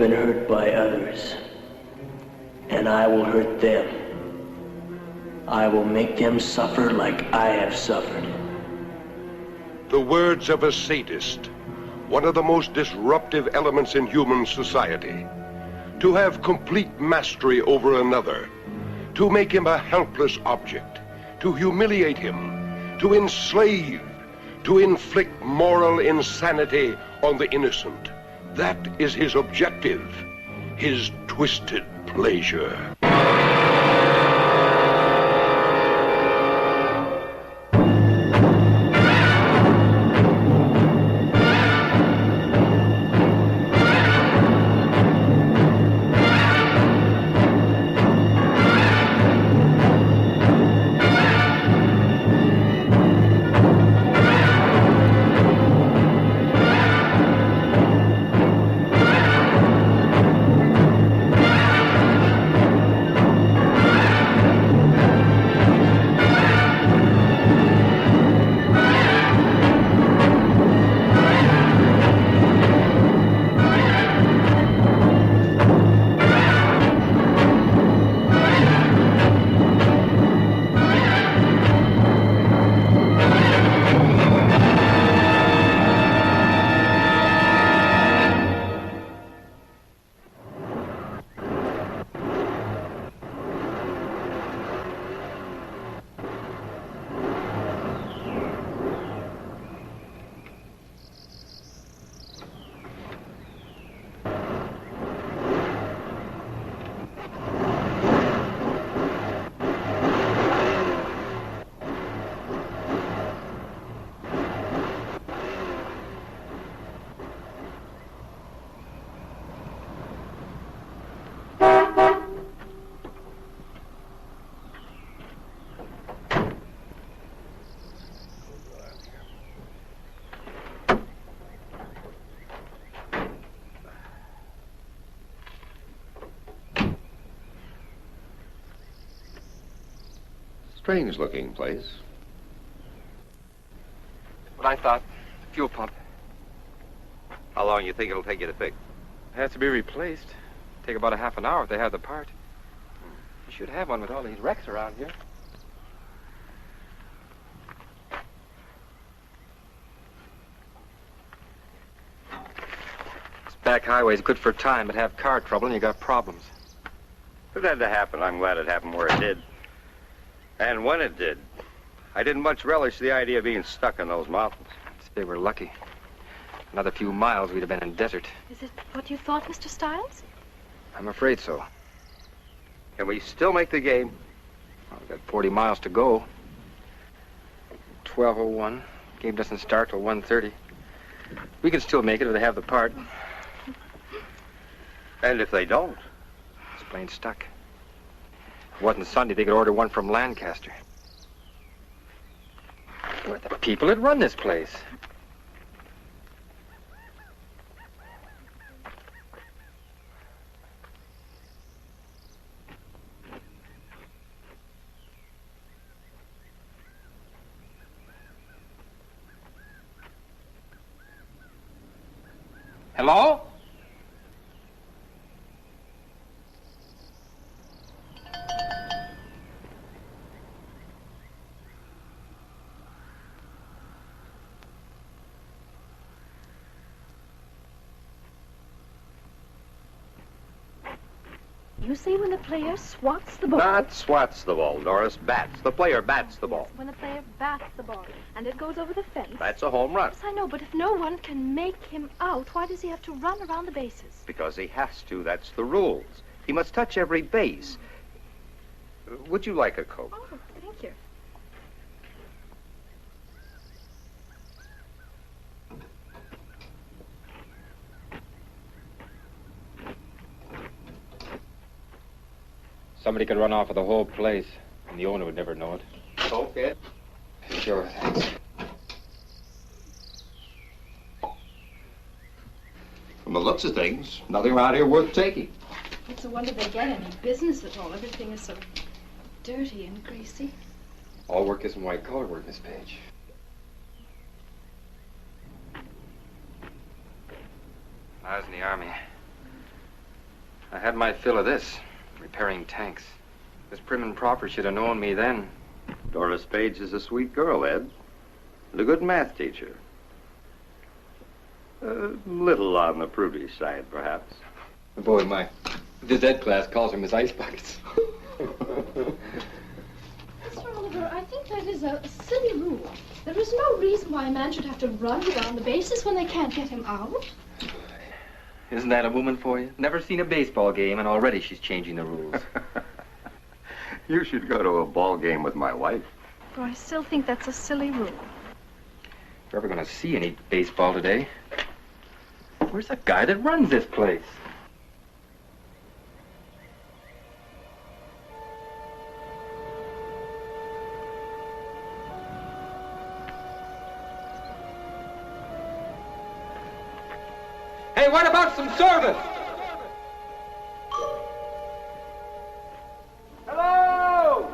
been hurt by others, and I will hurt them. I will make them suffer like I have suffered. The words of a sadist, one of the most disruptive elements in human society. To have complete mastery over another, to make him a helpless object, to humiliate him, to enslave, to inflict moral insanity on the innocent. That is his objective, his twisted pleasure. Strange looking place. What I thought. Fuel pump. How long you think it'll take you to fix? It has to be replaced. Take about a half an hour if they have the part. You should have one with all these wrecks around here. This back highway's good for time, but have car trouble and you got problems. If it had to happen, I'm glad it happened where it did. And when it did, I didn't much relish the idea of being stuck in those mountains. They were lucky. Another few miles, we'd have been in desert. Is it what you thought, Mr. Stiles? I'm afraid so. Can we still make the game? Well, we've got 40 miles to go. 12:01. Game doesn't start till 1:30. We can still make it if they have the part. And if they don't? It's plain stuck. If it wasn't Sunday, they could order one from Lancaster. We're the people that run this place. Hello? You say when the player swats the ball. Not swats the ball, Doris. Bats. The player bats the ball. When the player bats the ball and it goes over the fence. That's a home run. Yes, I know, but if no one can make him out, why does he have to run around the bases? Because he has to. That's the rules. He must touch every base. Would you like a Coke? Oh, thank you. Somebody could run off with the whole place, and the owner would never know it. Okay. Sure, thanks. From the looks of things, nothing around here worth taking. It's a wonder they get any business at all. Everything is so dirty and greasy. All work isn't white-collar work, Miss Page. I was in the Army. I had my fill of this, repairing tanks. This prim and proper should have known me then. Doris Page is a sweet girl, Ed. And a good math teacher. A little on the prudish side, perhaps. Boy, my this Ed class calls her Miss Ice Buckets. Mr. Oliver, I think that is a silly rule. There is no reason why a man should have to run around the bases when they can't get him out. Isn't that a woman for you? Never seen a baseball game, and already she's changing the rules. You should go to a ball game with my wife. But I still think that's a silly rule. If you're ever going to see any baseball today, where's the guy that runs this place? Hey, what about some service? Hello!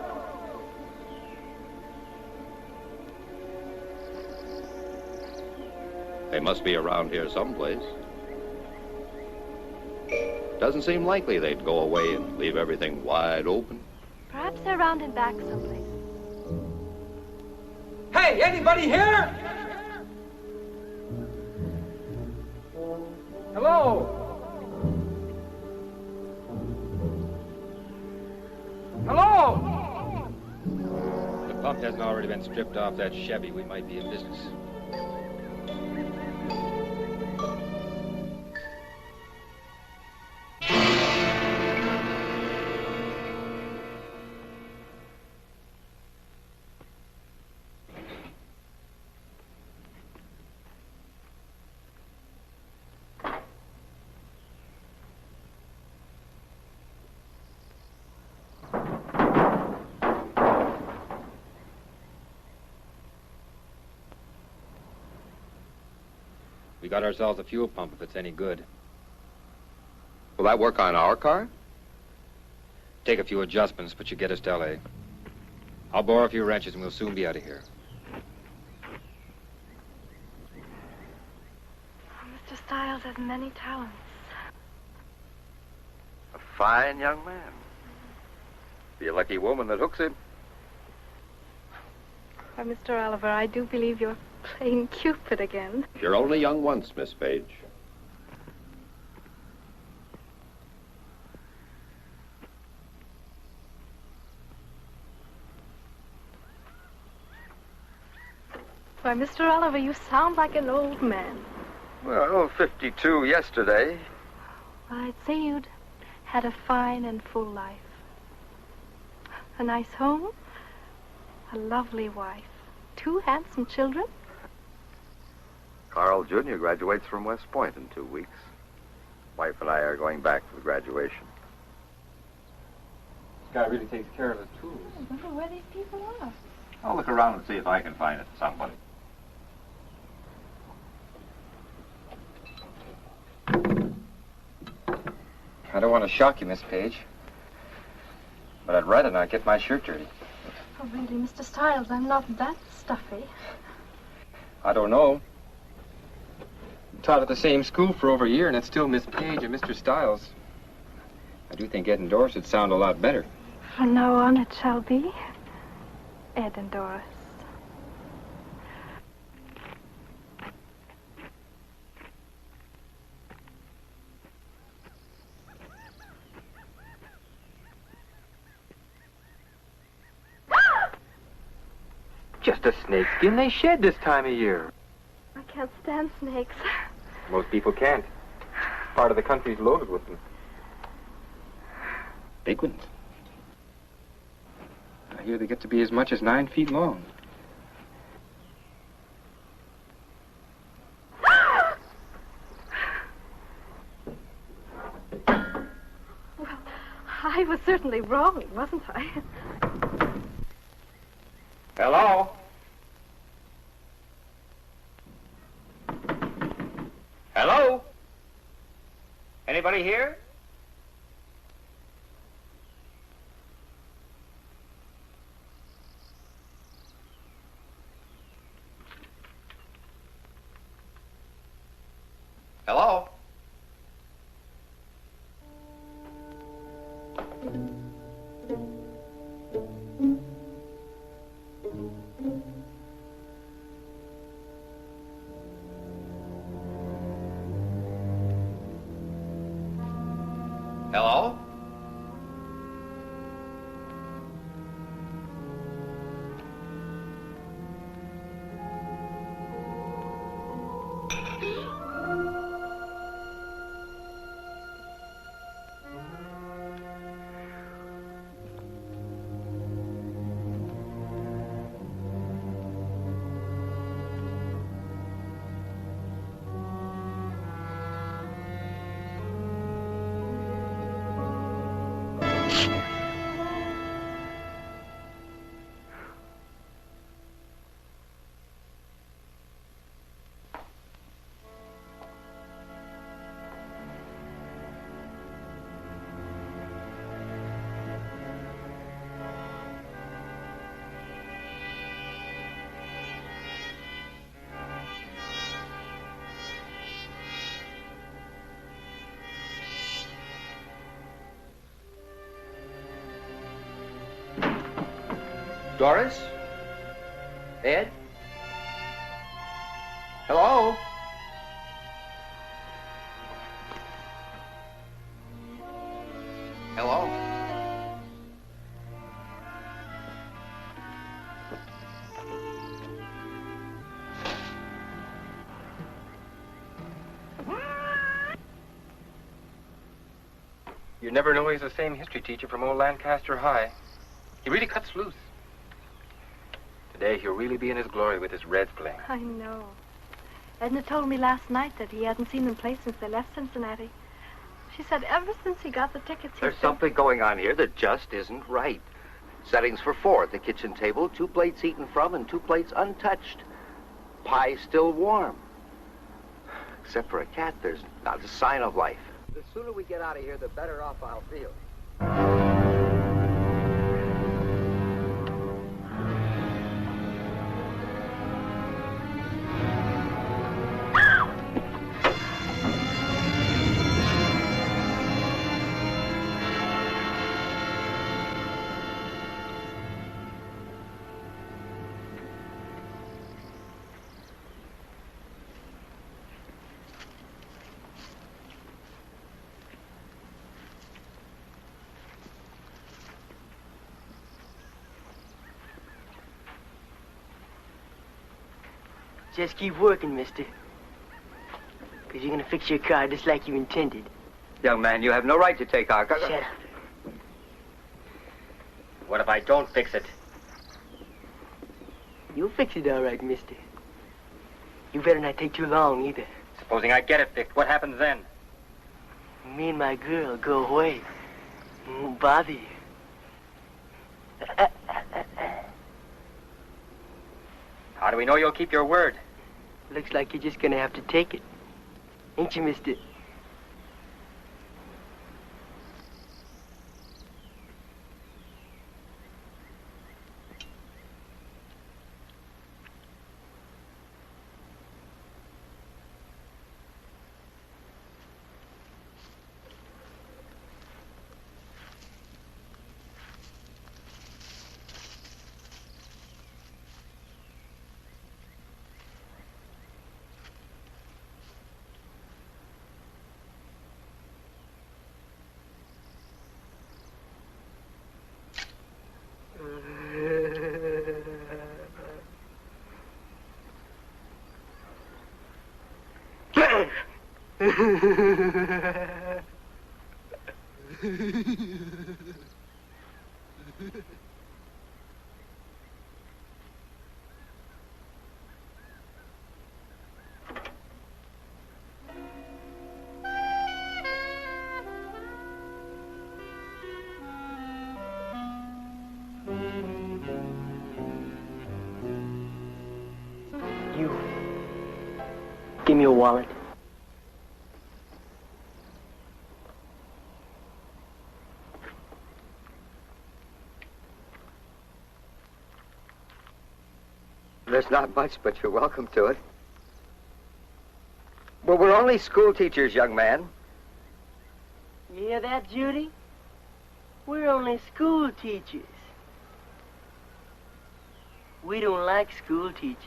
They must be around here someplace. Doesn't seem likely they'd go away and leave everything wide open. Perhaps they're round and back someplace. Hey, anybody here? Hello? Hello? If the pump hasn't already been stripped off that Chevy, we might be in business. We got ourselves a fuel pump if it's any good. Will that work on our car? Take a few adjustments, but you get us to L.A. I'll borrow a few wrenches and we'll soon be out of here. Mr. Stiles has many talents. A fine young man. Be a lucky woman that hooks him. Why, Mr. Oliver, I do believe you're playing Cupid again. You're only young once, Miss Page. Why, Mr. Oliver, you sound like an old man. Well, 52 yesterday. Well, I'd say you'd had a fine and full life. A nice home, a lovely wife, 2 handsome children. Carl Jr. graduates from West Point in 2 weeks. Wife and I are going back for the graduation. This guy really takes care of his tools. I wonder where these people are. I'll look around and see if I can find it somebody. I don't want to shock you, Miss Page, but I'd rather not get my shirt dirty. Oh, really, Mr. Stiles, I'm not that stuffy. I don't know. Taught at the same school for over a year, and it's still Miss Page and Mr. Stiles. I do think Ed and Doris would sound a lot better. From now on, it shall be Ed and Doris. Just a snakeskin they shed this time of year. I can't stand snakes. Most people can't. Part of the country's loaded with them. Big ones. I hear they get to be as much as 9 feet long. Well, I was certainly wrong, wasn't I? Hello? Hello? Anybody here? Hello? Hello? Doris? Ed? Hello? Hello? You never know he's the same history teacher from old Lancaster High. He really cuts loose. Today, he'll really be in his glory with his Reds playing. I know. Edna told me last night that he hadn't seen them play since they left Cincinnati. She said ever since he got the tickets, There's something going on here that just isn't right. Settings for 4 at the kitchen table, 2 plates eaten from and 2 plates untouched. Pie still warm. Except for a cat, there's not a sign of life. The sooner we get out of here, the better off I'll feel. Just keep working, mister. Because you're going to fix your car just like you intended. Young man, you have no right to take our... Shut up. What if I don't fix it? You'll fix it all right, mister. You better not take too long, either. Supposing I get it fixed, what happens then? Me and my girl go away. Won't bother you. How do we know you'll keep your word? Looks like you're just going to have to take it. Ain't you, mister? You. Give me your wallet. There's not much, but you're welcome to it. Well, we're only school teachers, young man. You hear that, Judy? We're only school teachers. We don't like school teachers.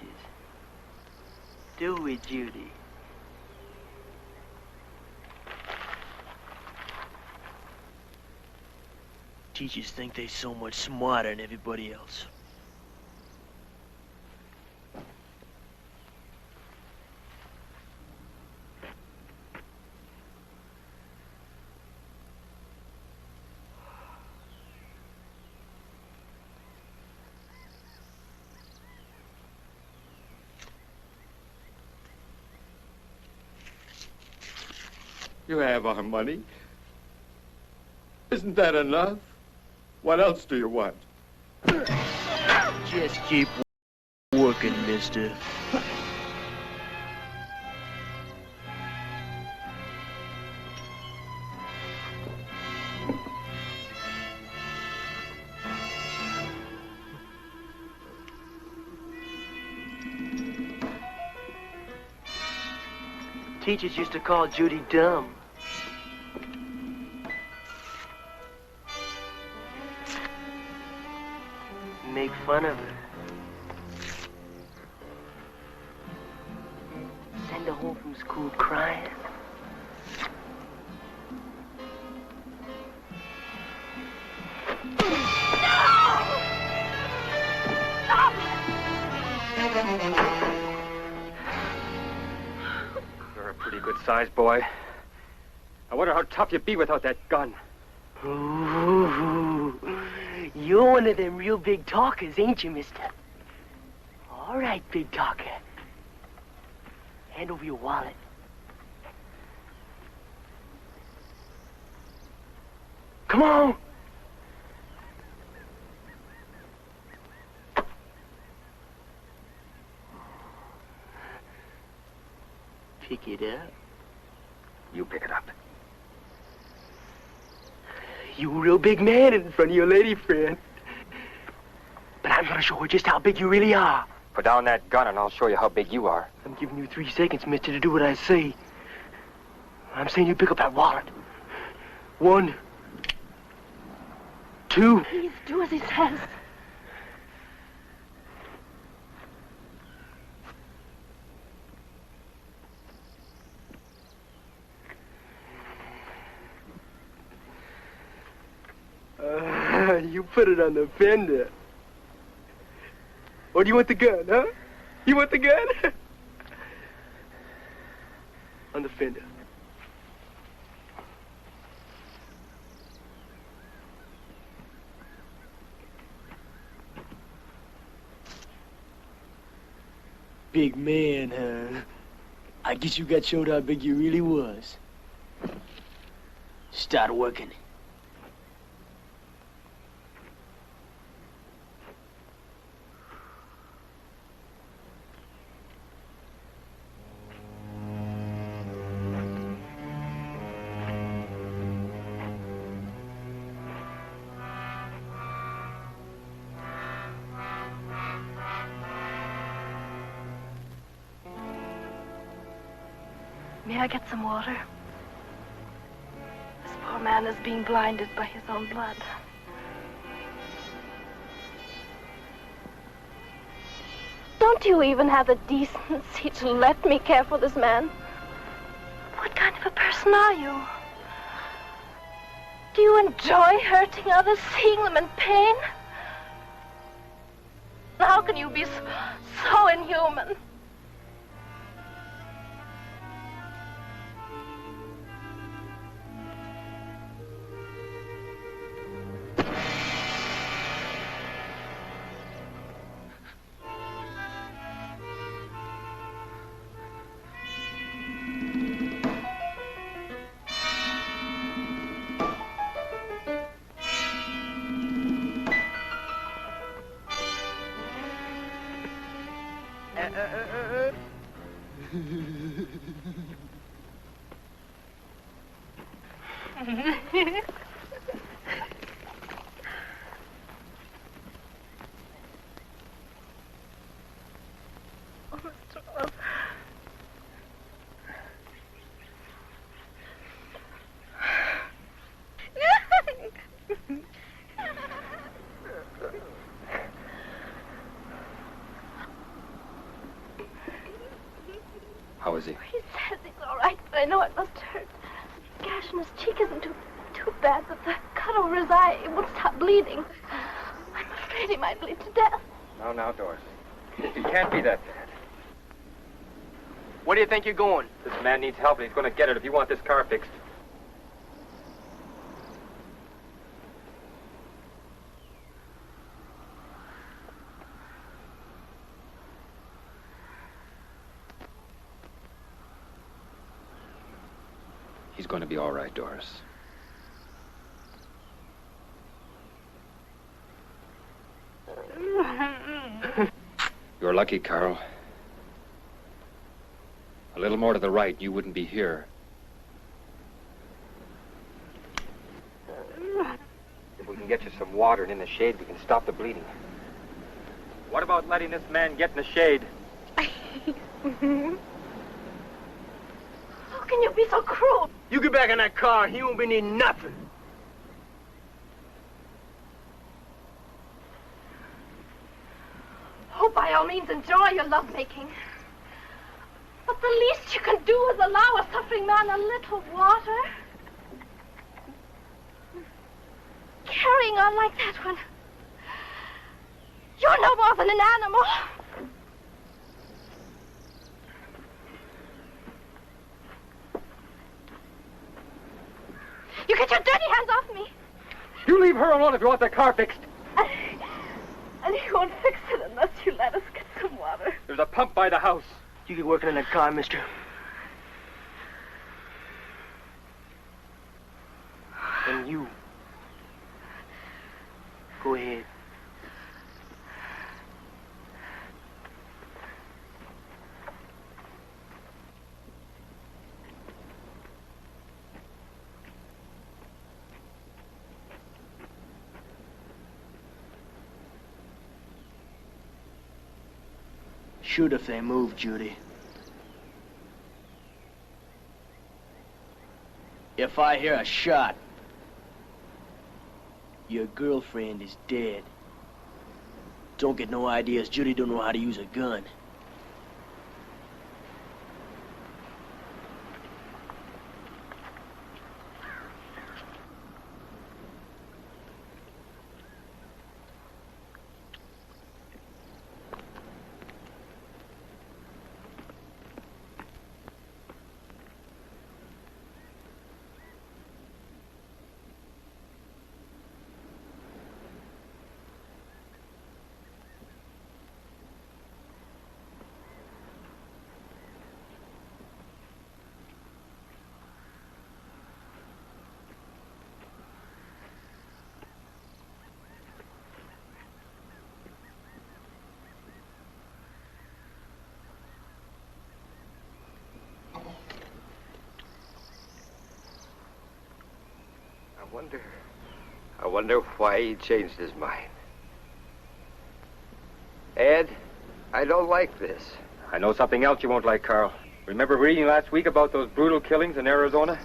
Do we, Judy? Teachers think they're so much smarter than everybody else. You have our money. Isn't that enough? What else do you want? Just keep working, mister. Teachers used to call Judy dumb. Make fun of her. Send her home from school crying. You're a pretty good-sized boy. I wonder how tough you'd be without that gun. Ooh, you're one of them real big talkers, ain't you, mister? All right, big talker. Hand over your wallet. Come on! Pick it up. You pick it up. You a real big man in front of your lady friend. But I'm gonna show her just how big you really are. Put down that gun and I'll show you how big you are. I'm giving you 3 seconds, mister, to do what I say. I'm saying you pick up that wallet. 1, 2. Please do as he says. You put it on the fender. Or do you want the gun, huh? You want the gun? On the fender. Big man, huh? I guess you got showed how big you really was. Start working. May I get some water? This poor man is being blinded by his own blood. Don't you even have the decency to let me care for this man? What kind of a person are you? Do you enjoy hurting others, seeing them in pain? How can you be so inhuman? How is he? He says he's all right, but I know it must hurt. The gash in his cheek isn't too bad, but the cut over his eye, it won't stop bleeding. I'm afraid he might bleed to death. Now, Doris. He can't be that bad. Where do you think you're going? This man needs help, and he's going to get it if you want this car fixed. He's going to be all right, Doris. You're lucky, Carl. A little more to the right, you wouldn't be here. If we can get you some water and in the shade, we can stop the bleeding. What about letting this man get in the shade? How can you be so cruel? You get back in that car, he won't be needing nothing. Oh, by all means, enjoy your lovemaking. But the least you can do is allow a suffering man a little water. Carrying on like that when you're no more than an animal. You get your dirty hands off me. You leave her alone if you want the car fixed. And he won't fix it unless you let us get some water. There's a pump by the house. You get working in that car, mister. And you. Go ahead. Shoot if they move, Judy. If I hear a shot, your girlfriend is dead. Don't get no ideas. Judy don't know how to use a gun. I wonder why he changed his mind. Ed, I don't like this. I know something else you won't like, Carl. Remember reading last week about those brutal killings in Arizona?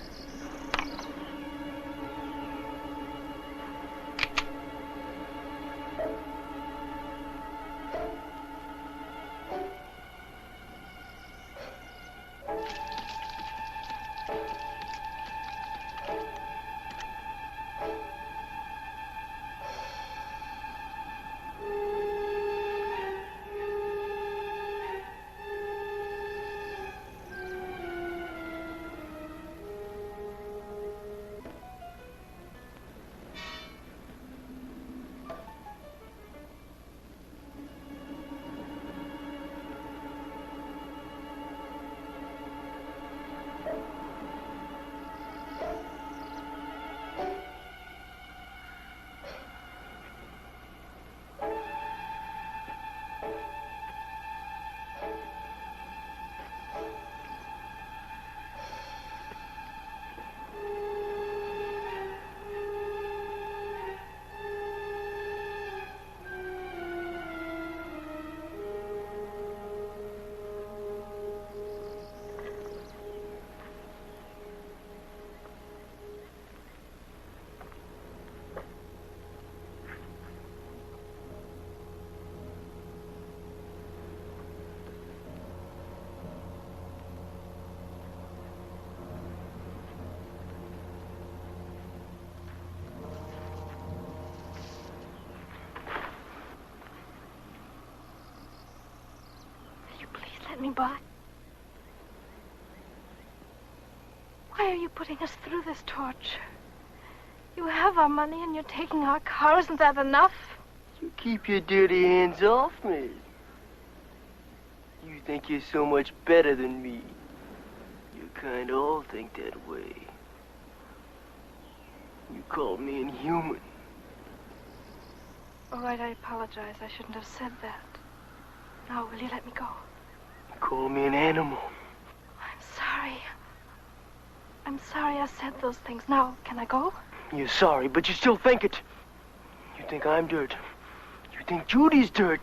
me by? Why are you putting us through this torture? You have our money and you're taking our car. Isn't that enough? You keep your dirty hands off me. You think you're so much better than me. You kind of all think that way. You called me inhuman. All right, I apologize. I shouldn't have said that. Now, will you let me go? You called me an animal. I'm sorry. I'm sorry I said those things. Now, can I go? You're sorry, but you still think it. You think I'm dirt. You think Judy's dirt.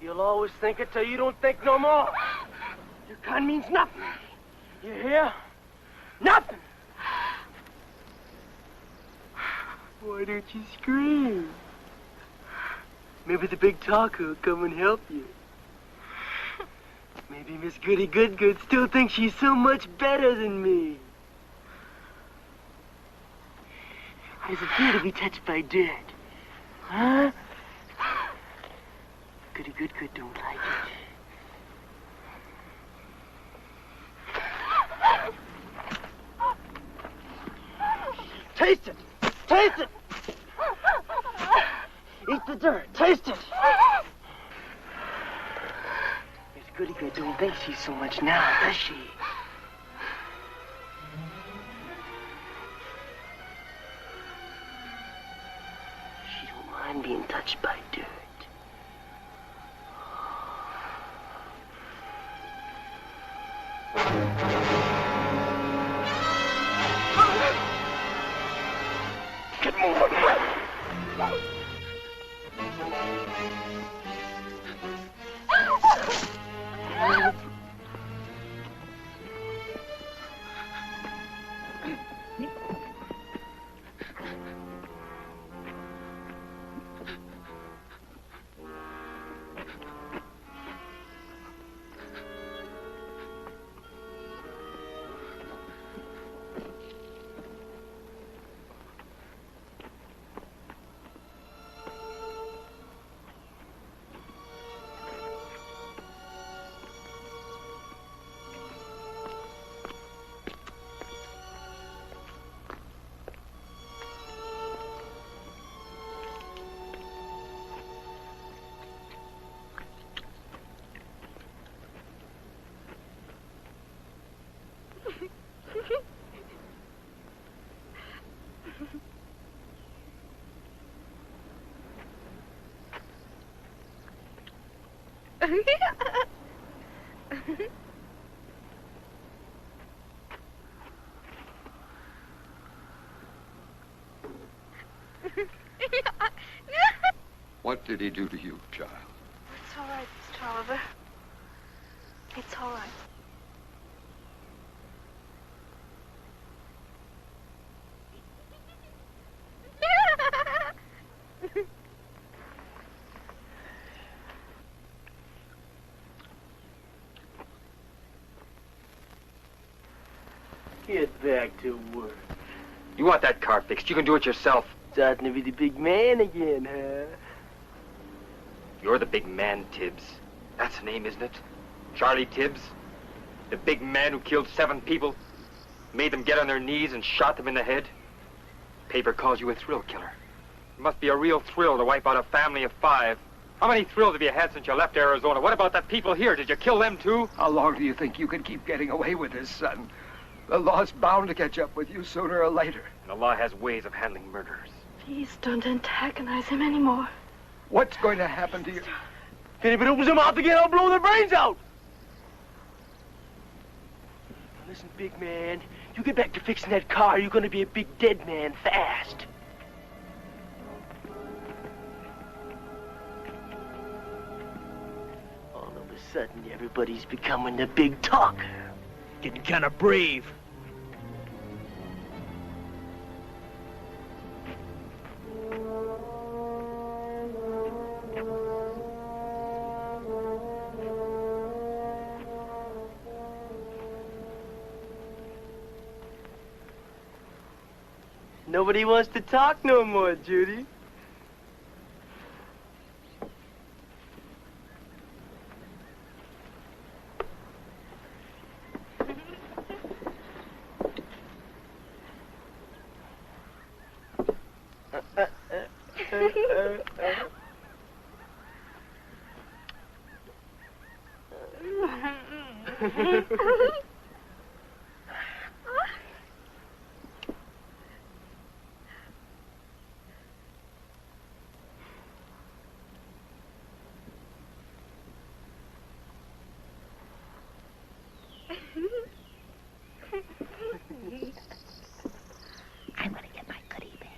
You'll always think it till you don't think no more. Your kind means nothing. You hear? Nothing. Why don't you scream? Maybe the big talker will come and help you. Maybe Miss Goody Good still thinks she's so much better than me. How does it feel to be touched by dirt? Huh? Goody Good don't like it. Taste it! Taste it! Eat the dirt. Taste it! Miss Goody Good don't think she's so much now, does she? She don't mind being touched by dirt. Get moving. What did he do to you, child? It's all right, Mr. Oliver. It's all right. Get back to work. You want that car fixed? You can do it yourself. Starting to be the big man again, huh? You're the big man, Tibbs. That's the name, isn't it? Charlie Tibbs? The big man who killed 7 people, made them get on their knees and shot them in the head? Paper calls you a thrill killer. It must be a real thrill to wipe out a family of 5. How many thrills have you had since you left Arizona? What about the people here? Did you kill them too? How long do you think you can keep getting away with this, son? The law's bound to catch up with you sooner or later. And the law has ways of handling murderers. Please don't antagonize him anymore. What's going to happen to you? If anybody opens their mouth again, I'll blow their brains out! Now listen, big man, you get back to fixing that car, you're gonna be a big dead man fast. All of a sudden, everybody's becoming the big talker. Getting kind of brave. Nobody wants to talk no more, Judy. I'm gonna get my goodie bag.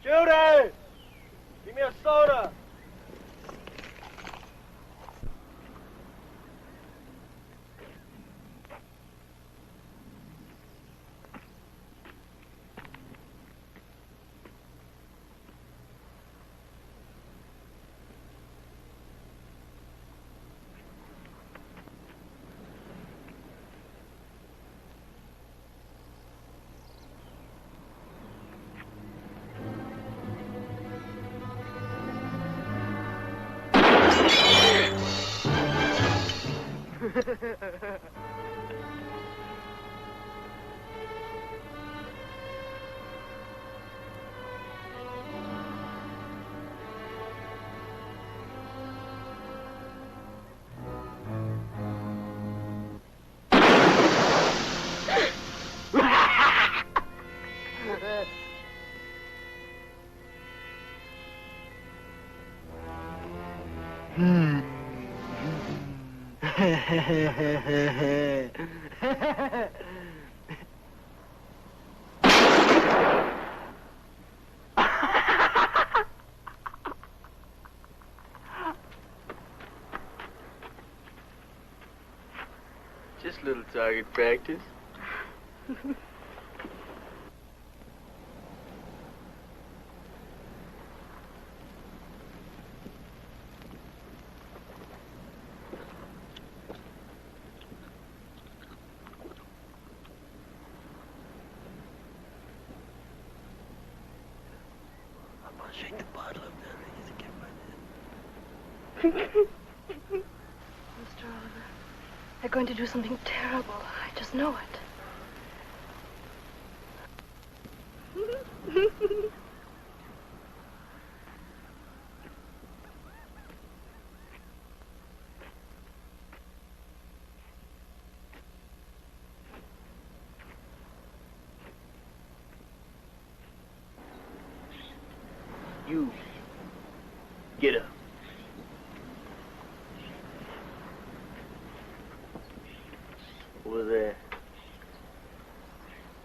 Judy! Give me a soda. Just a little target practice. I'm gonna shake the bottle up there. Mr. Oliver, they're going to do something terrible. I just know it. You. Get up. Over there.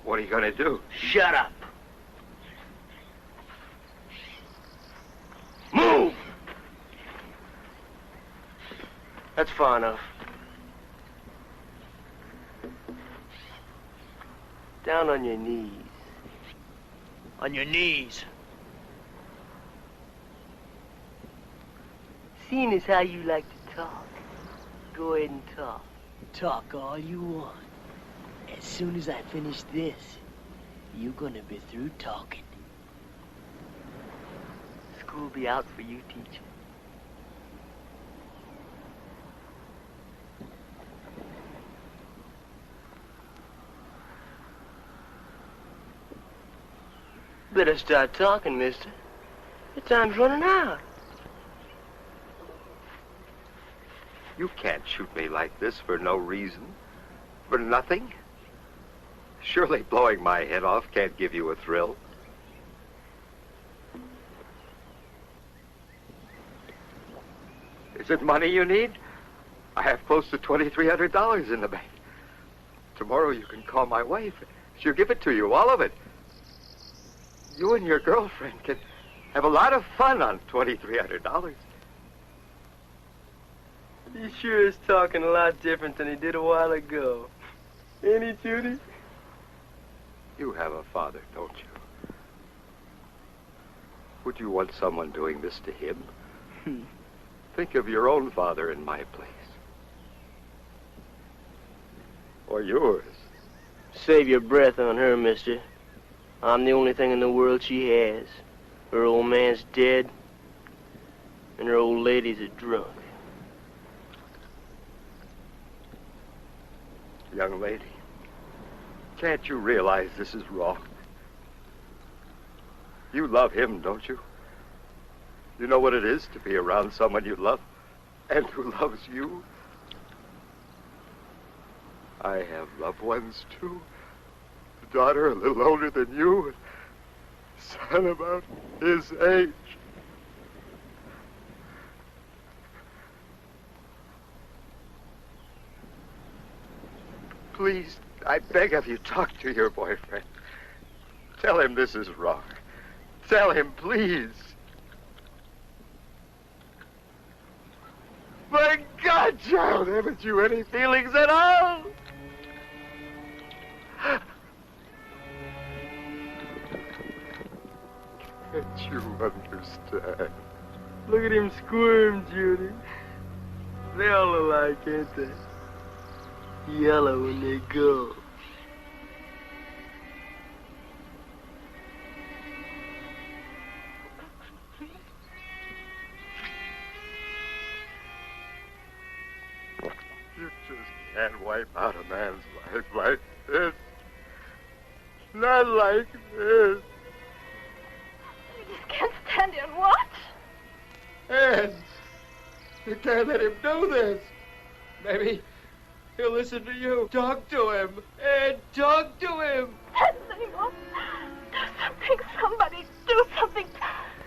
What are you going to do? Shut up. Move! That's far enough. Down on your knees. On your knees. Seeing as how you like to talk, go ahead and talk. Talk all you want. As soon as I finish this, you're gonna be through talking. School be out for you, teacher. Better start talking, mister. The time's running out. You can't shoot me like this for no reason. For nothing. Surely blowing my head off can't give you a thrill. Is it money you need? I have close to $2,300 in the bank. Tomorrow you can call my wife. She'll give it to you, all of it. You and your girlfriend can have a lot of fun on $2,300. He sure is talking a lot different than he did a while ago. Ain't he, Judy? You have a father, don't you? Would you want someone doing this to him? Think of your own father in my place. Or yours. Save your breath on her, mister. I'm the only thing in the world she has. Her old man's dead, and her old lady's a drunk. Young lady, can't you realize this is wrong? You love him, don't you? You know what it is to be around someone you love and who loves you? I have loved ones, too. A daughter a little older than you, and a son about his age. Please, I beg of you, talk to your boyfriend. Tell him this is wrong. Tell him, please. My God, child, haven't you any feelings at all? Can't you understand? Look at him squirm, Judy. They all alike, ain't they? Yellow when they go. You just can't wipe out a man's life like this. Not like this. You just can't stand here and watch. Ed, you can't let him do this. Maybe he'll listen to you. Talk to him. Ed, talk to him. Ed, anyone, do something. Somebody, do something.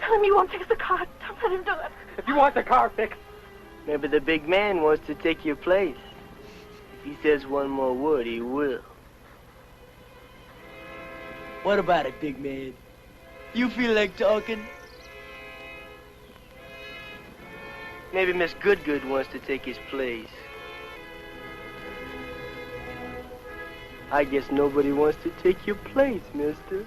Tell him you won't fix the car. Don't let him do it. If you want the car fixed, maybe the big man wants to take your place. If he says one more word, he will. What about it, big man? You feel like talking? Maybe Miss Goodgood wants to take his place. I guess nobody wants to take your place, mister.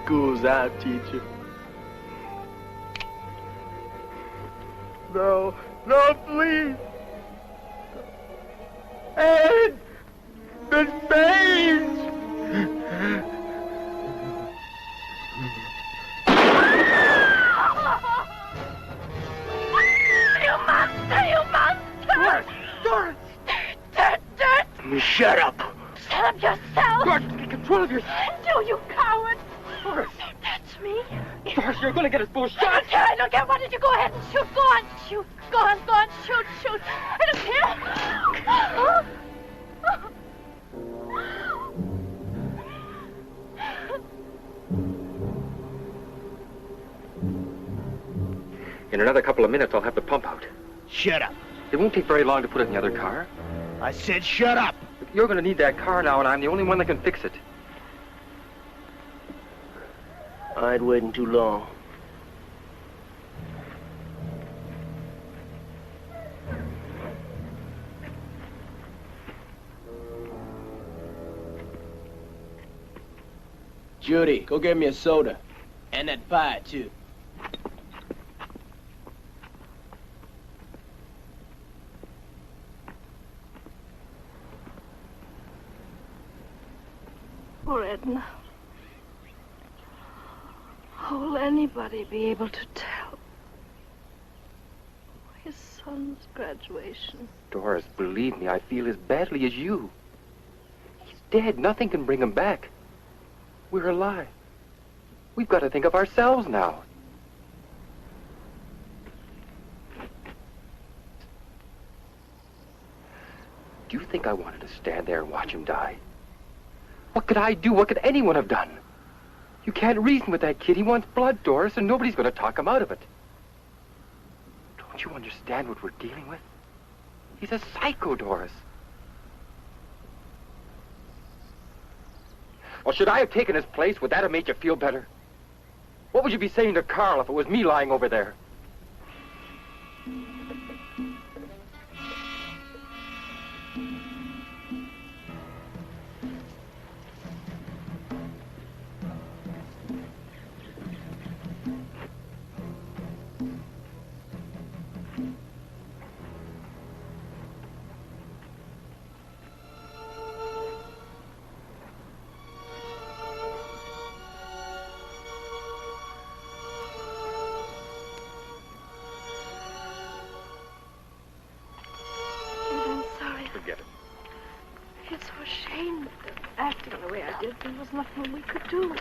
School's out, teacher. No, no, please. Ed! The stage! You monster! You monster! Doris! Dirt! Shut up! Shut up yourself! Doris, get control of yourself! Do you coward! Doris! Don't touch me! Doris, you're gonna get us both I shot! don't care, I don't care. Why don't you go ahead and shoot? Go on, shoot. Go on, shoot, shoot. I don't care. In another couple of minutes, I'll have the pump out. Shut up. It won't take very long to put it in the other car. I said shut up. You're going to need that car now, and I'm the only one that can fix it. I ain't waiting too long. Judy, go get me a soda. And that pie, too. Poor Edna. How will anybody be able to tell? His son's graduation. Doris, believe me, I feel as badly as you. dead. Nothing can bring him back. We're alive. We've got to think of ourselves now. Do you think I wanted to stand there and watch him die? What could I do? What could anyone have done? You can't reason with that kid. He wants blood, Doris, and nobody's going to talk him out of it. Don't you understand what we're dealing with? He's a psycho, Doris. Well, should I have taken his place? Would that have made you feel better? What would you be saying to Carl if it was me lying over there? There was nothing we could do.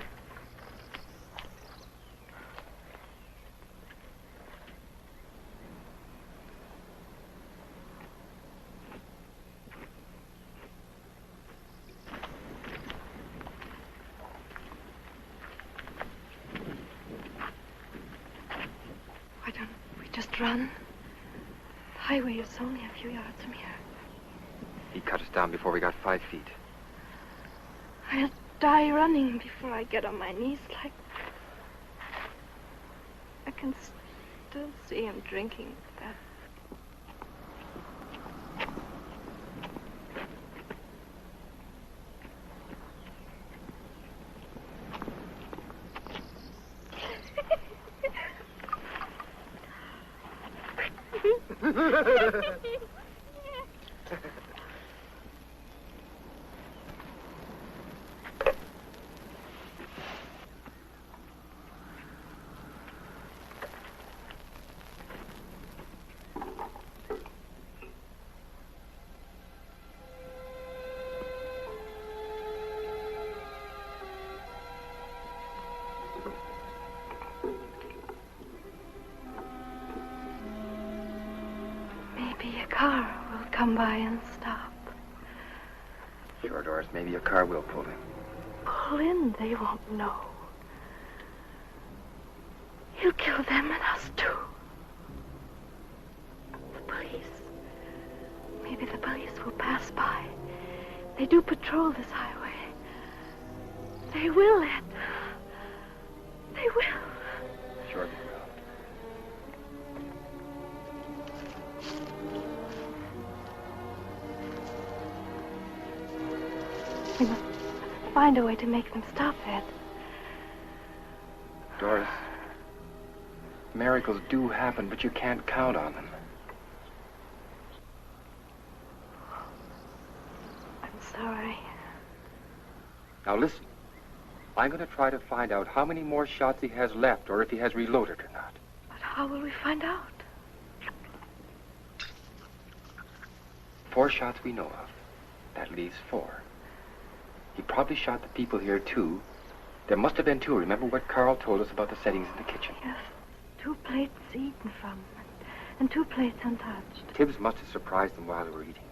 Why don't we just run? The highway is only a few yards from here. He cut us down before we got 5 feet. I'll die running before I get on my knees like... I can still see him drinking that. Come by and stop. Sure, Doris, maybe a car will pull him. Pull in, they won't know. He'll kill them and us too. The police. Maybe the police will pass by. They do patrol this highway. They will, Ed. They will. Sure they will. We must find a way to make them stop, Ed. Doris, miracles do happen, but you can't count on them. I'm sorry. Now listen. I'm going to try to find out how many more shots he has left, or if he has reloaded or not. But how will we find out? 4 shots we know of. That leaves 4. He probably shot the people here, too. There must have been 2. Remember what Carl told us about the settings in the kitchen? Yes. 2 plates eaten from, and 2 plates untouched. Tibbs must have surprised them while they were eating.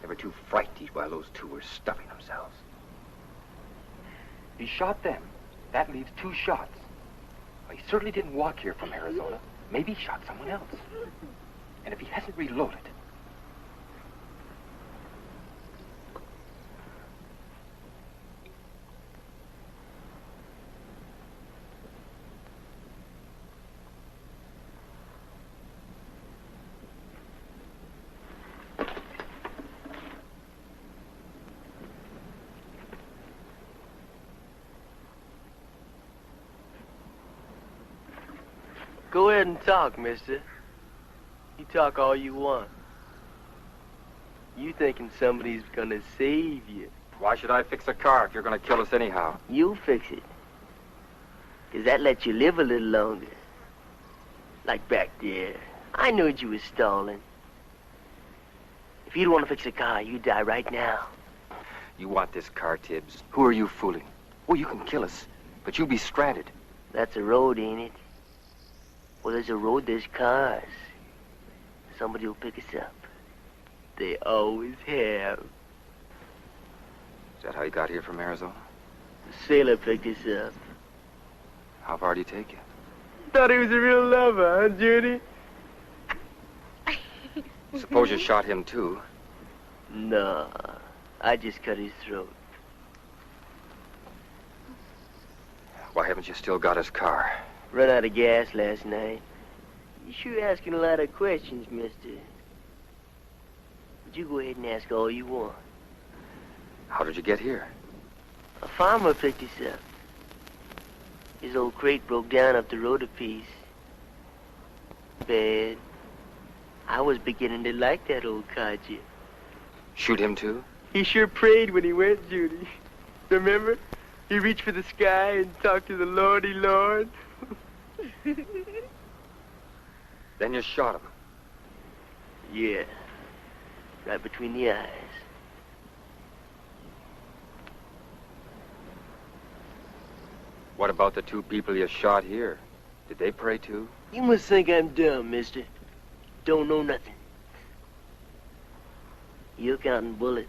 They were too frightened to eat while those 2 were stuffing themselves. He shot them. That leaves 2 shots. Well, he certainly didn't walk here from Arizona. Maybe he shot someone else. And if he hasn't reloaded... Go ahead and talk, mister. You talk all you want. You thinking somebody's gonna save you. Why should I fix a car if you're gonna kill us anyhow? You'll fix it. 'Cause that lets you live a little longer. Like back there. I knew you was stalling. If you'd want to fix a car, you'd die right now. You want this car, Tibbs. Who are you fooling? Oh, you can kill us, but you'll be stranded. That's a road, ain't it? Well, there's a road, there's cars. Somebody will pick us up. They always have. Is that how you got here from Arizona? The sailor picked us up. How far did he take you? Thought he was a real lover, huh, Judy? Suppose you shot him, too. Nah, I just cut his throat. Why haven't you still got his car? Run out of gas last night. You sure asking a lot of questions, mister. But you go ahead and ask all you want. How did you get here? A farmer picked us up. His old crate broke down up the road a piece. Bad. I was beginning to like that old codger. Shoot him, too? He sure prayed when he went, Judy. Remember? He reached for the sky and talked to the Lordy Lord. Then you shot him. Yeah. Right between the eyes. What about the 2 people you shot here? Did they pray, too? You must think I'm dumb, mister. Don't know nothing. You're counting bullets.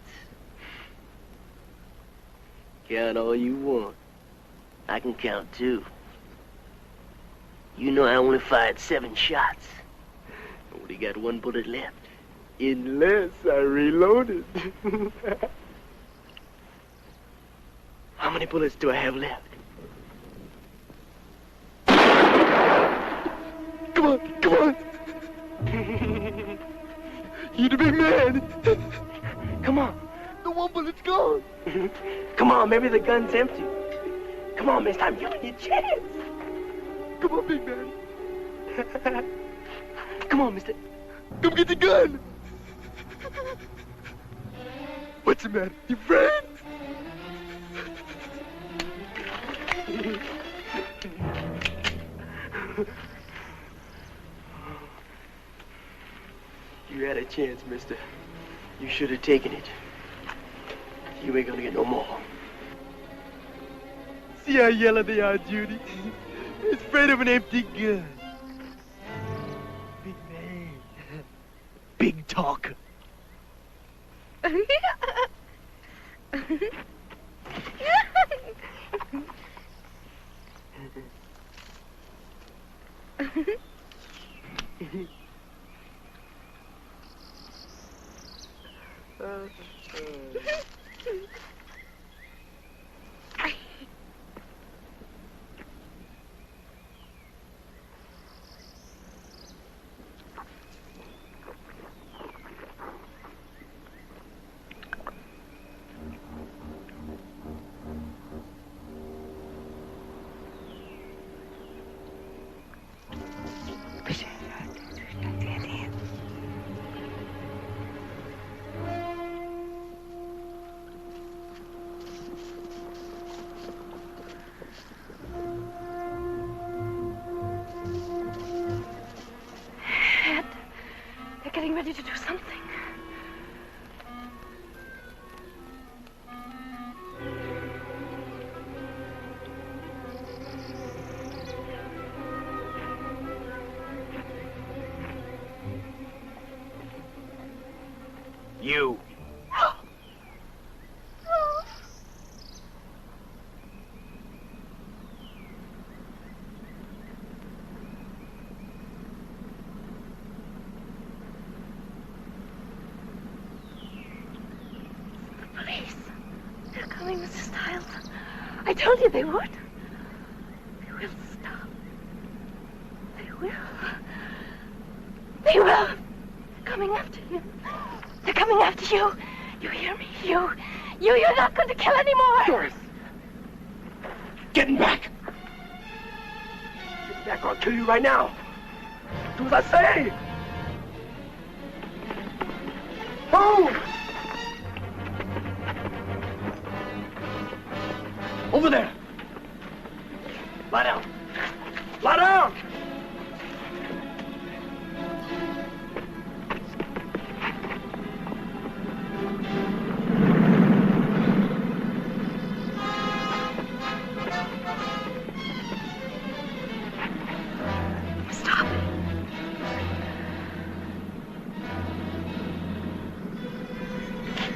Count all you want. I can count, too. You know I only fired 7 shots. Only got 1 bullet left. Unless I reloaded. How many bullets do I have left? Come on, come on. You the big man. Come on. The 1 bullet's gone. Come on, maybe the gun's empty. Come on, mister, I'm giving you a chance. Come on, big man. Come on, mister. Come get the gun. What's the matter? You afraid? You had a chance, mister. You should have taken it. You ain't gonna get no more. See how yellow they are, Judy? It's afraid of an empty gun. Big man. Big talker. Getting ready to do something. You. Mr. Stiles. I told you they would. They will stop. They will. They will. They're coming after you. They're coming after you. You hear me? You're not going to kill anymore. Doris. Getting back. Get back or I'll kill you right now. Do as I say. Move! Over there. Lie down. Lie down!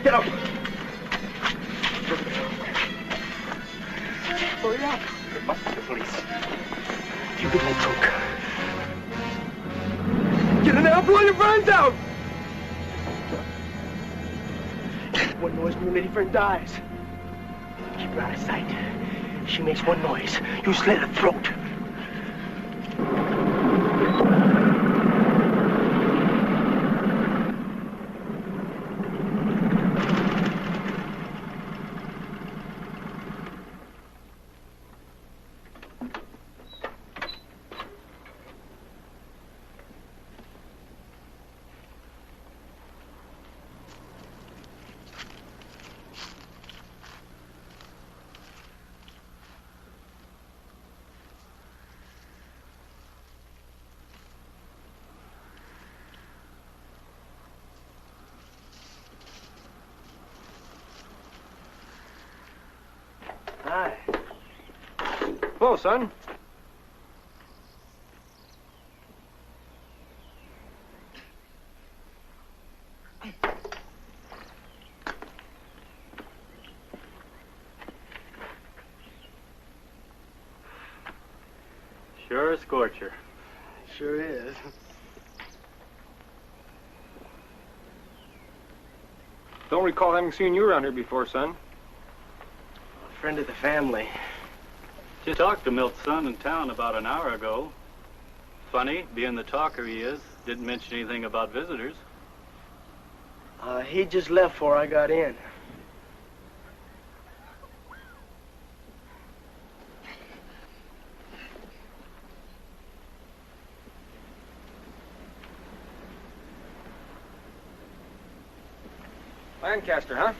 Get up. Hurry up. It must be the police. You get that trunk. Get in there and blow your brains out. One noise when your lady friend dies. Keep her out of sight. She makes one noise. You slit her throat. Hi. Hello, son. Sure a scorcher. Sure is. Don't recall having seen you around here before, son. A friend of the family. Just talked to Milt's son in town about an hour ago. Funny, being the talker he is, didn't mention anything about visitors. He just left before I got in. Lancaster, huh?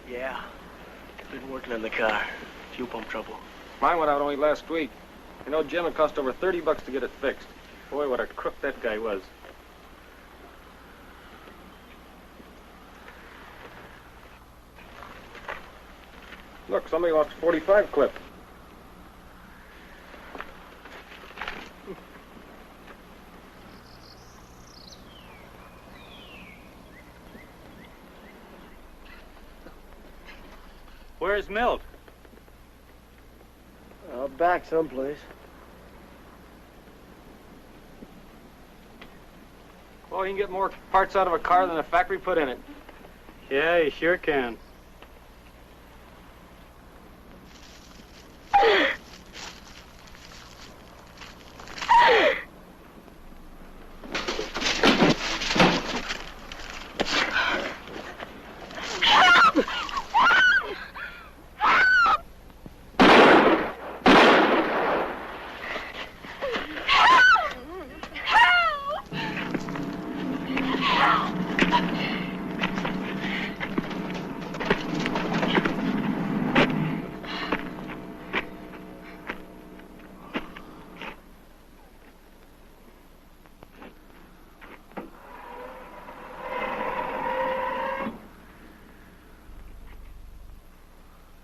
Yeah. Been working on the car. Fuel pump trouble. Mine went out only last week. You know, Jim, it cost over $30 to get it fixed. Boy, what a crook that guy was. Look, somebody lost a 45 clip. Where's Milt? Back someplace. Well, you can get more parts out of a car than the factory put in it. Yeah, you sure can.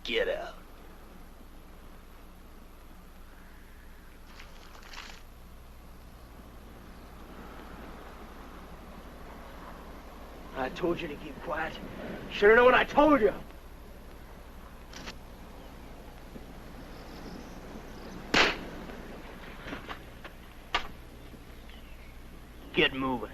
Get out. I told you to keep quiet. Should have known what I told you. Get moving.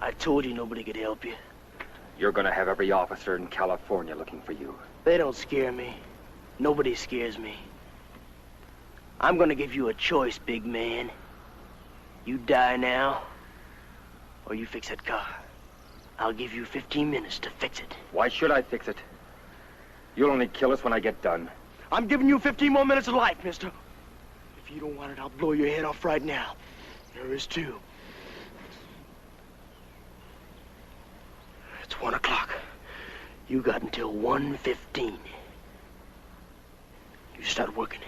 I told you nobody could help you. You're gonna have every officer in California looking for you. They don't scare me. Nobody scares me. I'm gonna give you a choice, big man. You die now, or you fix that car. I'll give you 15 minutes to fix it. Why should I fix it? You'll only kill us when I get done. I'm giving you 15 more minutes of life, mister. you don't want it, I'll blow your head off right now. There is two. It's 1 o'clock. You got until 1:15. You start working.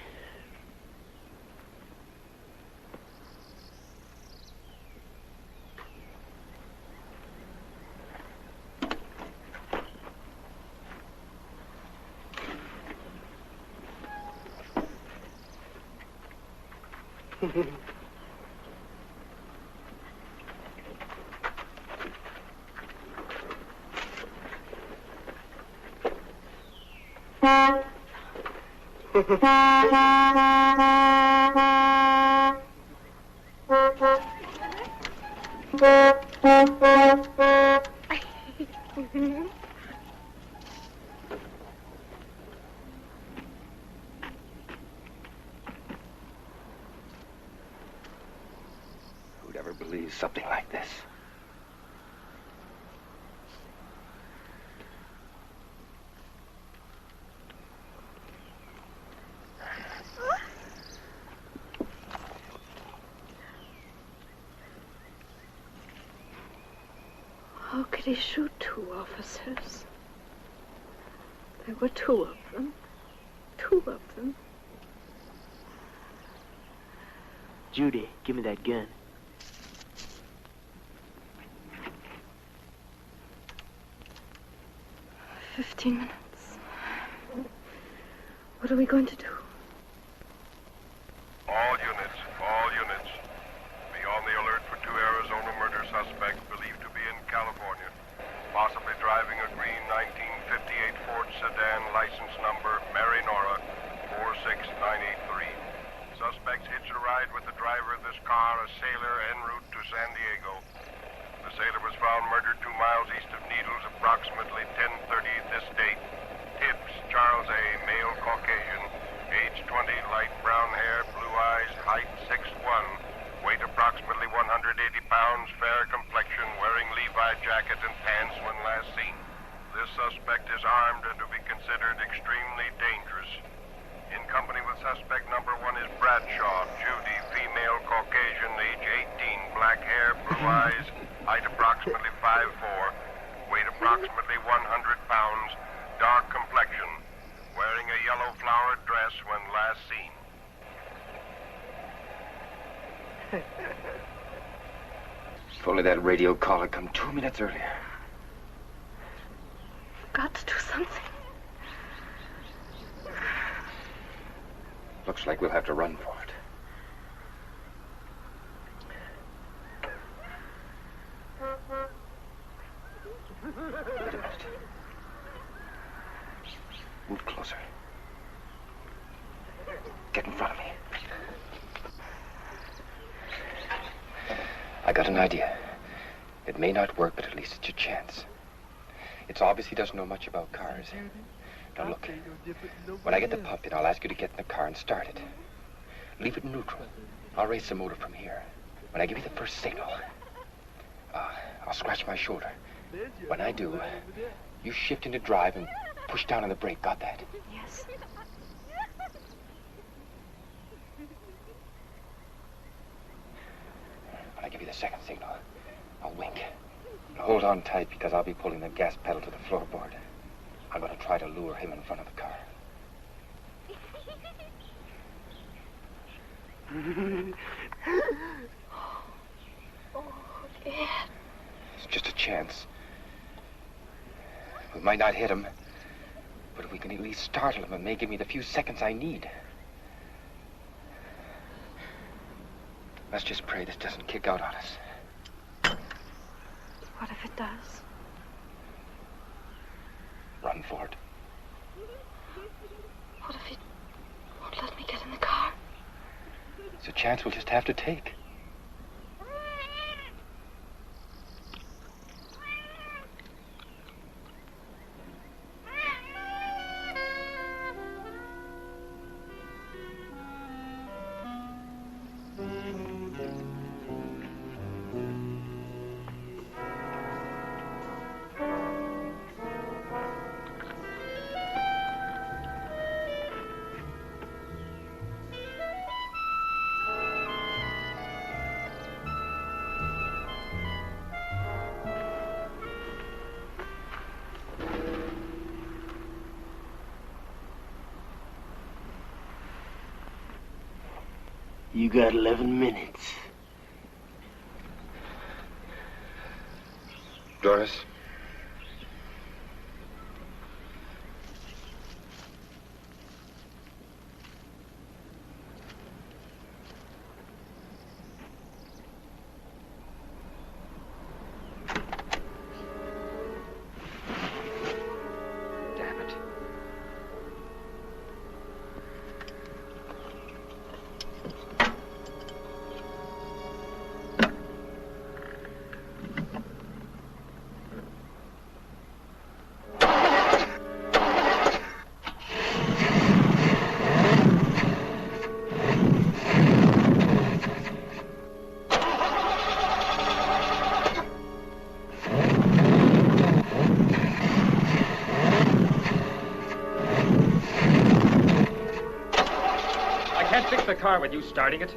Who'd ever believe something like this? How could he shoot 2 officers? There were 2 of them. 2 of them. Judy, give me that gun. "15 minutes. What are we going to do?" All units. Be on the alert for 2 Arizona murder suspects believed to be in California. Possibly driving a green 1958 Ford sedan, license number Mary Nora 46983. Suspects hitched a ride with the driver of this car, a sailor, en route to San Diego. The sailor was found murdered 2 miles east of Needles, approximately 10:30 this date. Tibbs, Charles A., male Caucasian, age 20, light brown hair, blue eyes, height 6'1", weight approximately 180 pounds, fair complexion, wearing Levi jacket and pants when last seen. This suspect is armed and to be considered extremely dangerous. In company with suspect number 1 is Bradshaw, Judy, female Caucasian, age 18, black hair, blue eyes, height approximately 5'4", weight approximately 100 pounds, dark complexion, wearing a yellow flowered dress when last seen. If only that radio call had come 2 minutes earlier. We've got to do something. Looks like we'll have to run for it. Wait a minute. Move closer. Get in front of me. I got an idea. It may not work, but at least it's a chance. It's obvious he doesn't know much about cars. Now look, when I get the pump in, I'll ask you to get in the car and start it. Leave it neutral. I'll raise the motor from here. When I give you the first signal, I'll scratch my shoulder. When I do, you shift into drive and push down on the brake. Got that? Yes. When I give you the second signal, I'll wink. And hold on tight because I'll be pulling the gas pedal to the floorboard. I'm going to try to lure him in front of the car. It's just a chance. We might not hit him, but if we can at least startle him, it may give me the few seconds I need. Let's just pray this doesn't kick out on us. What if it does? Run for it. What if he won't let me get in the car? It's a chance we'll just have to take. You got 11 minutes. Doris? Damn it. I can't fix the car with you starting it.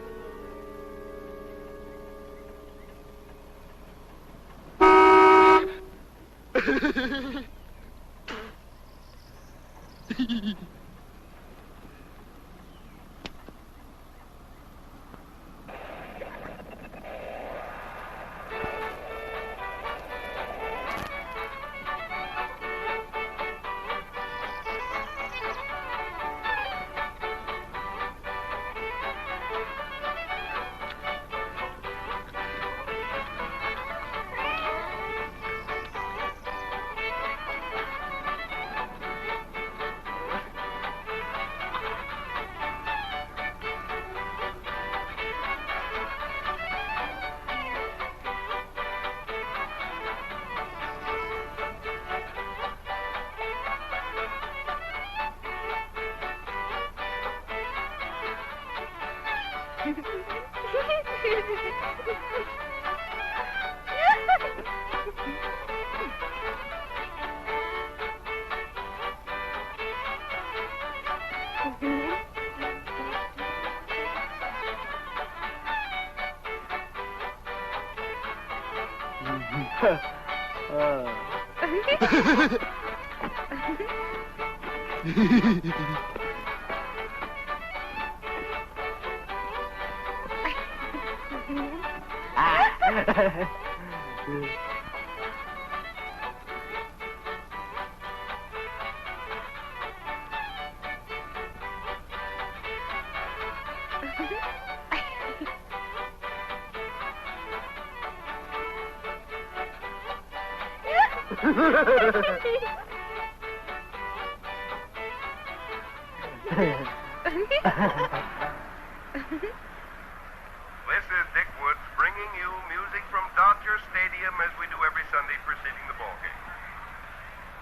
This is Dick Woods bringing you music from Dodger Stadium as we do every Sunday preceding the ball game.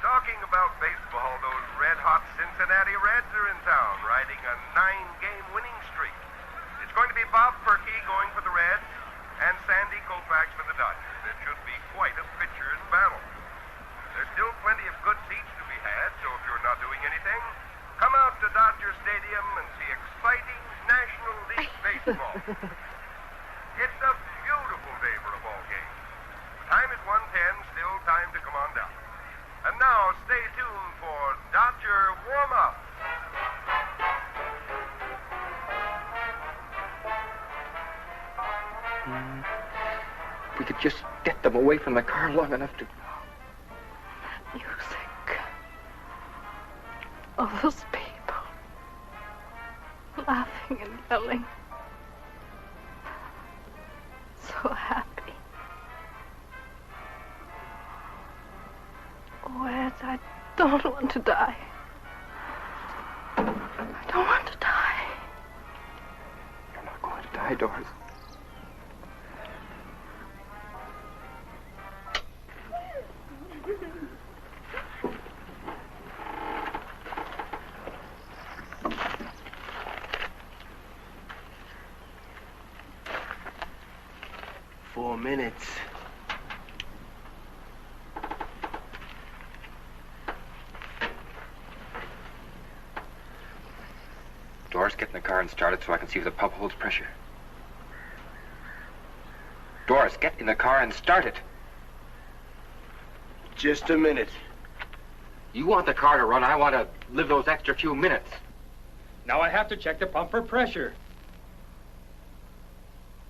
Talking about baseball, those red-hot Cincinnati Reds are in town, riding a 9-game winning streak. It's going to be Bob Perky going for the Reds and Sandy Koufax for the Dodgers. It should be quite a pitcher's battle. There's still plenty of good seats to be had, so if you're not doing anything, come out to Dodger Stadium and see exciting National League baseball. It's a beautiful day for a ball game. Time is 1:10, still time to come on down. And now, stay tuned for Dodger Warm-Up. If we could just get them away from the car long enough to... Music. All those people. Laughing and yelling. So happy. Oh, Ed, I don't want to die. I don't want to die. You're not going to die, Doris. Four minutes. Doris, get in the car and start it so I can see if the pump holds pressure. Doris, get in the car and start it. Just a minute. You want the car to run. I want to live those extra few minutes. Now I have to check the pump for pressure.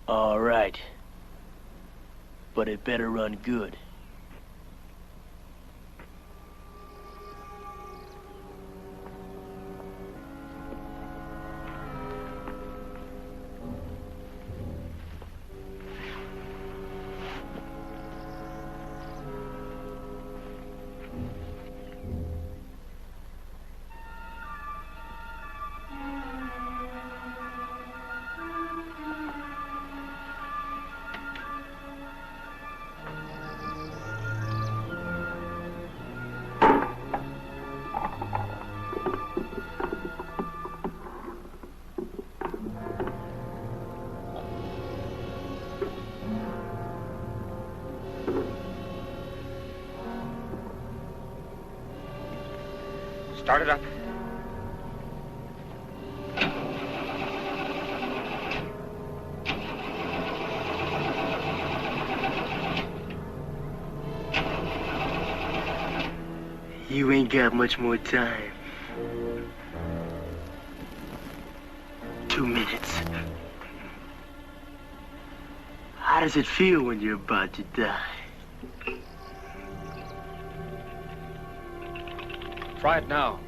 All right. But it better run good. Start it up. You ain't got much more time. 2 minutes. How does it feel when you're about to die? Try it now.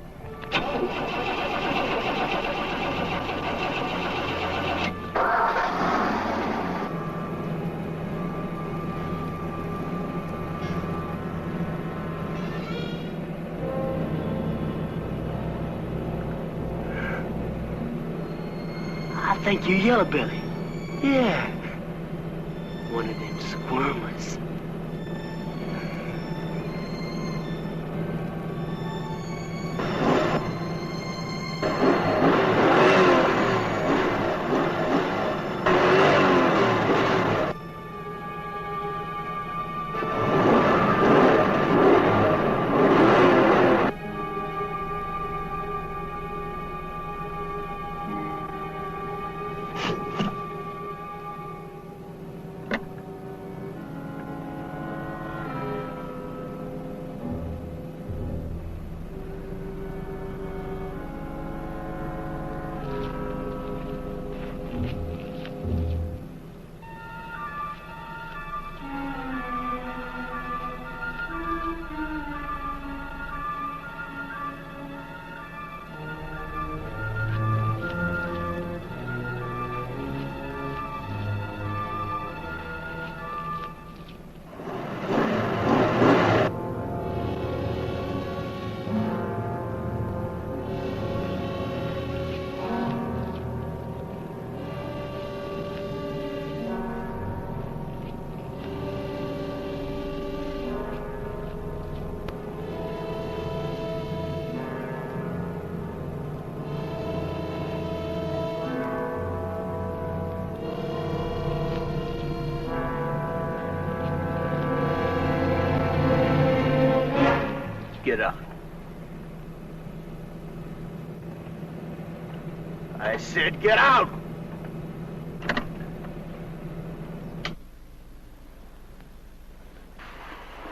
I think you Yellow Belly. Yeah. One of them squirmers. Get out. I said get out!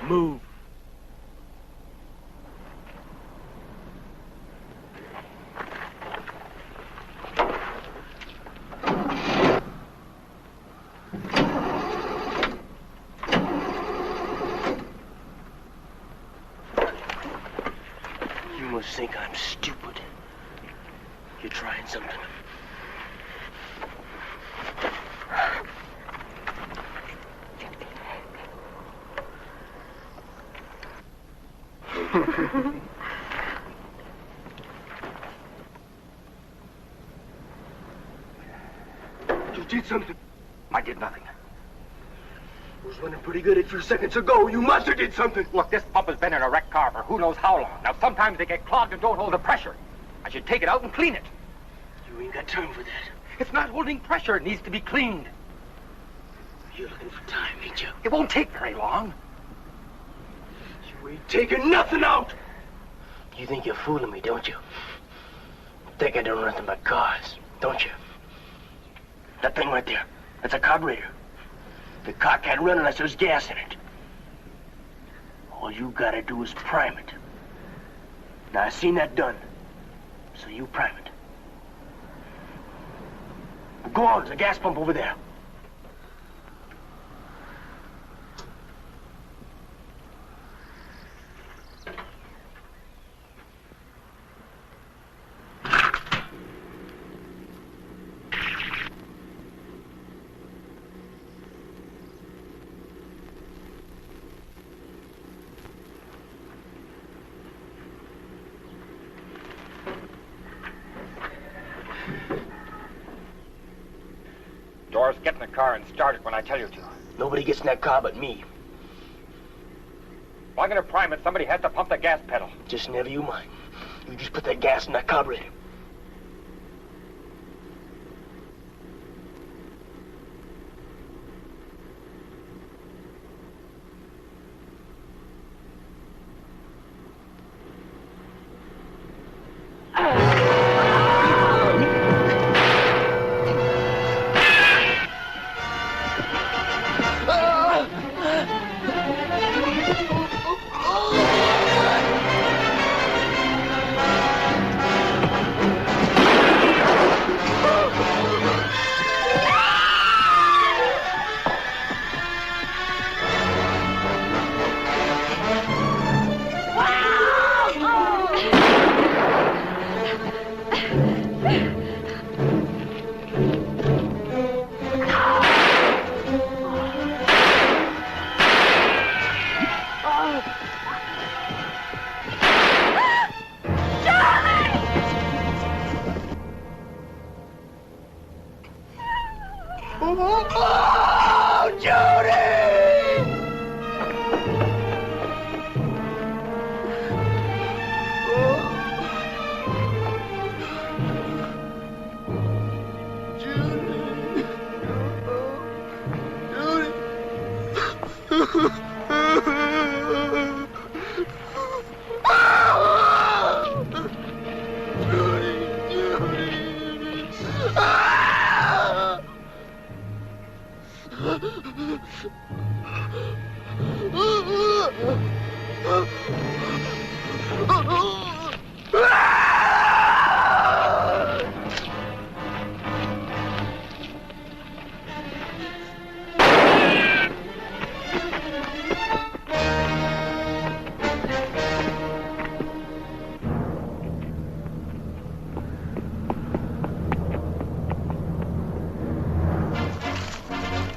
Move. You must think I'm stupid. You're trying something. You did something. I did nothing. It was running pretty good a few seconds ago. You must have did something. Look, this pump has been in a wrecked car for who knows how long. Now, sometimes they get clogged and don't hold the pressure. I should take it out and clean it. You ain't got time for that. It's not holding pressure. It needs to be cleaned. You're looking for time, ain't you? It won't take very long. You ain't taking nothing out. You think you're fooling me, don't you? Think I don't know nothing but cars, don't you? That thing right there, that's a carburetor. The car can't run unless there's gas in it. All you gotta do is prime it. Now, I seen that done, so you prime it. Go on, there's a gas pump over there. horse, get in the car, and start it when I tell you to. Nobody gets in that car but me. If I'm gonna prime it, somebody has to pump the gas pedal. Just never you mind. You just put that gas in that carburetor.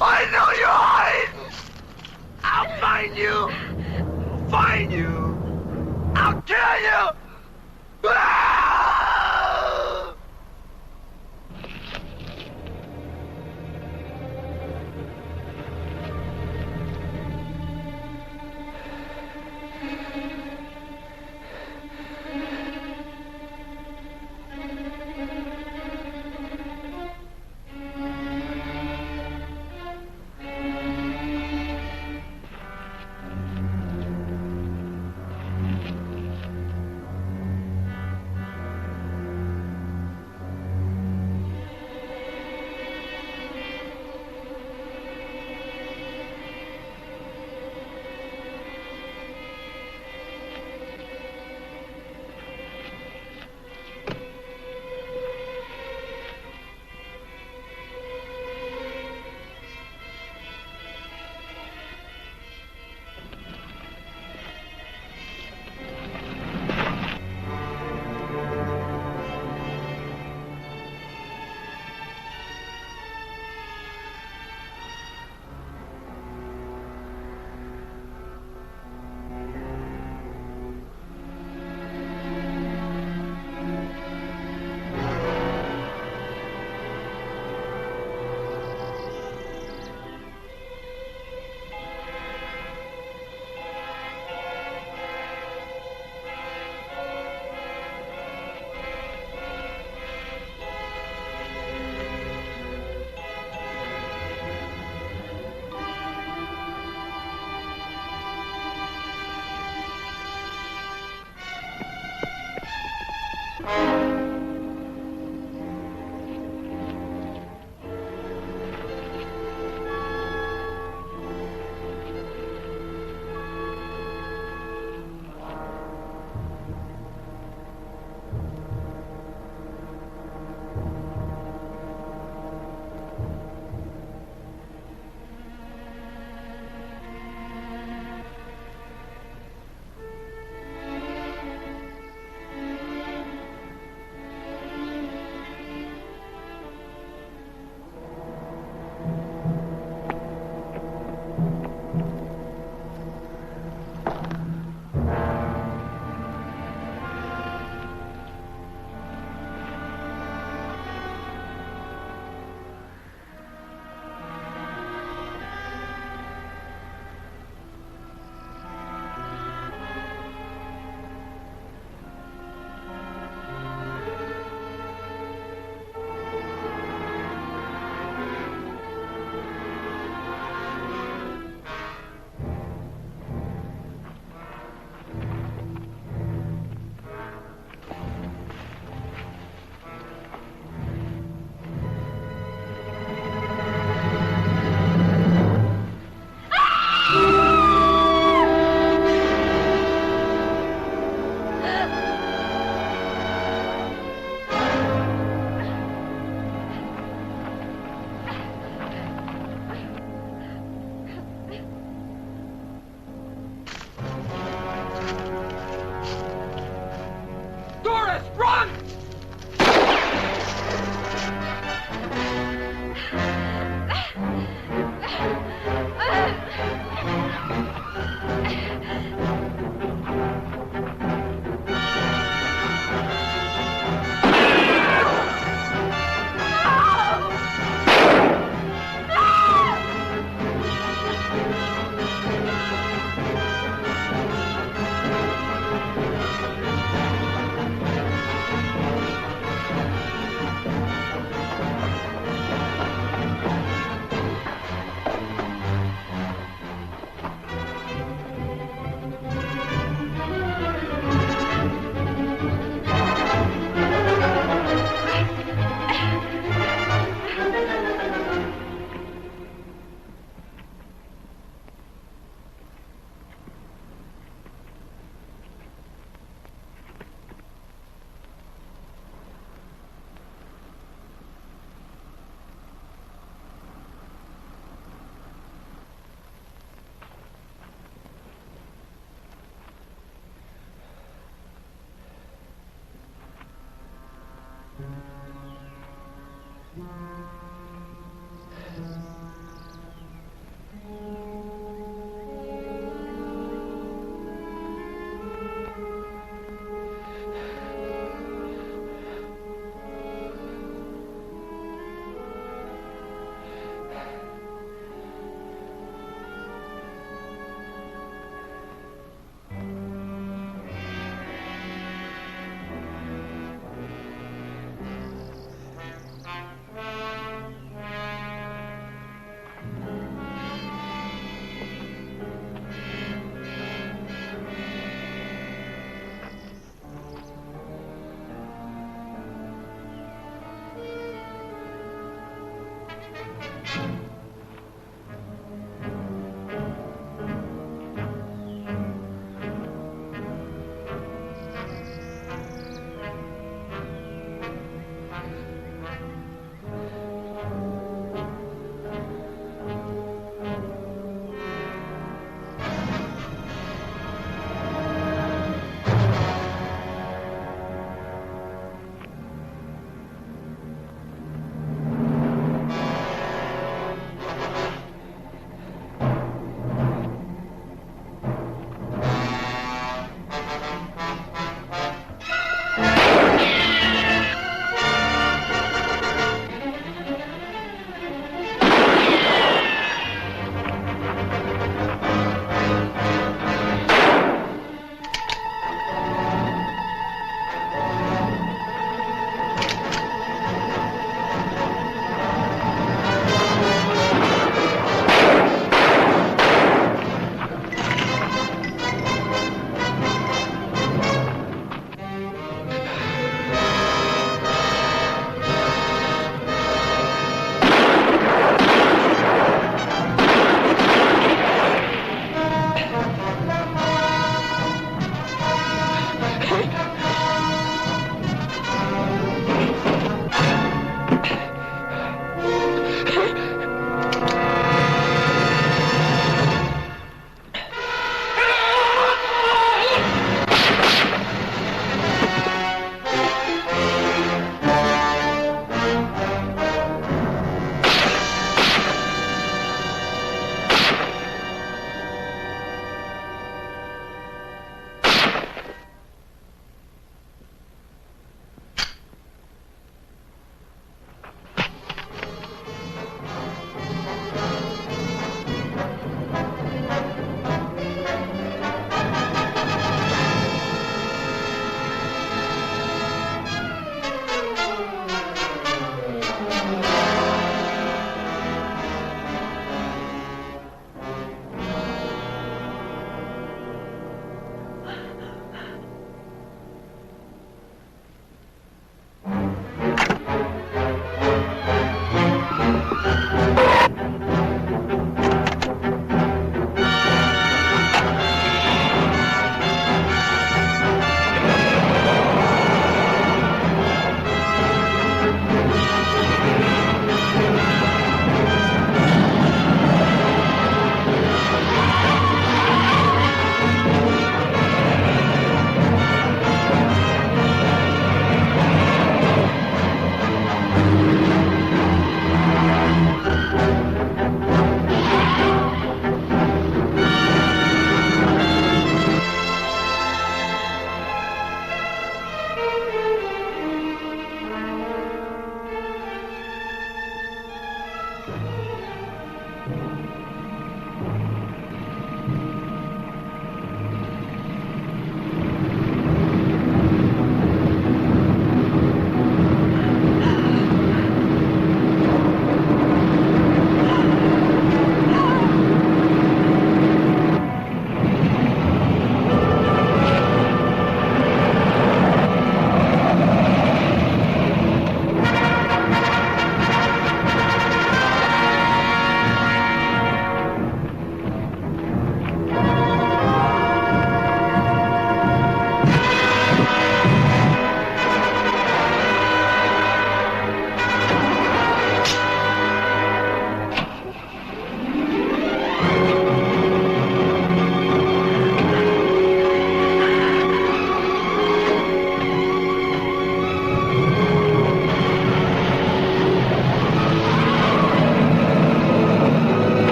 I know you're hiding! I'll find you! I'll find you! I'll kill you! Ah!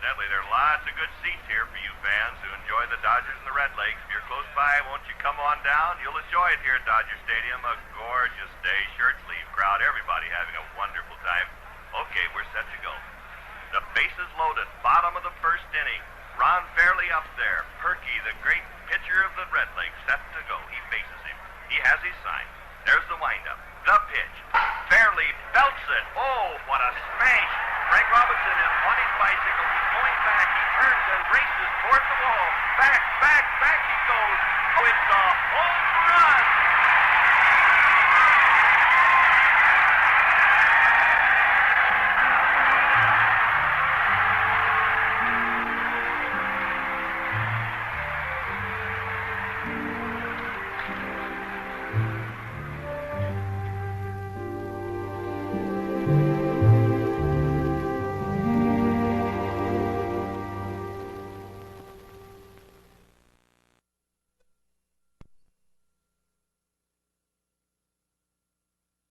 Incidentally, there are lots of good seats here for you fans who enjoy the Dodgers and the Red Lakes. If you're close by, won't you come on down? You'll enjoy it here at Dodger Stadium. A gorgeous day, shirt sleeve crowd, everybody having a wonderful time. Okay, we're set to go. The bases loaded, bottom of the first inning. Ron Fairley up there. Perky, the great pitcher of the Red Lakes, set to go. He faces him. He has his sign. There's the windup. The pitch. Fairley belts it. Oh, what a smash. Frank Robinson is on his bicycle. He's going back. He turns and races toward the wall. Back he goes.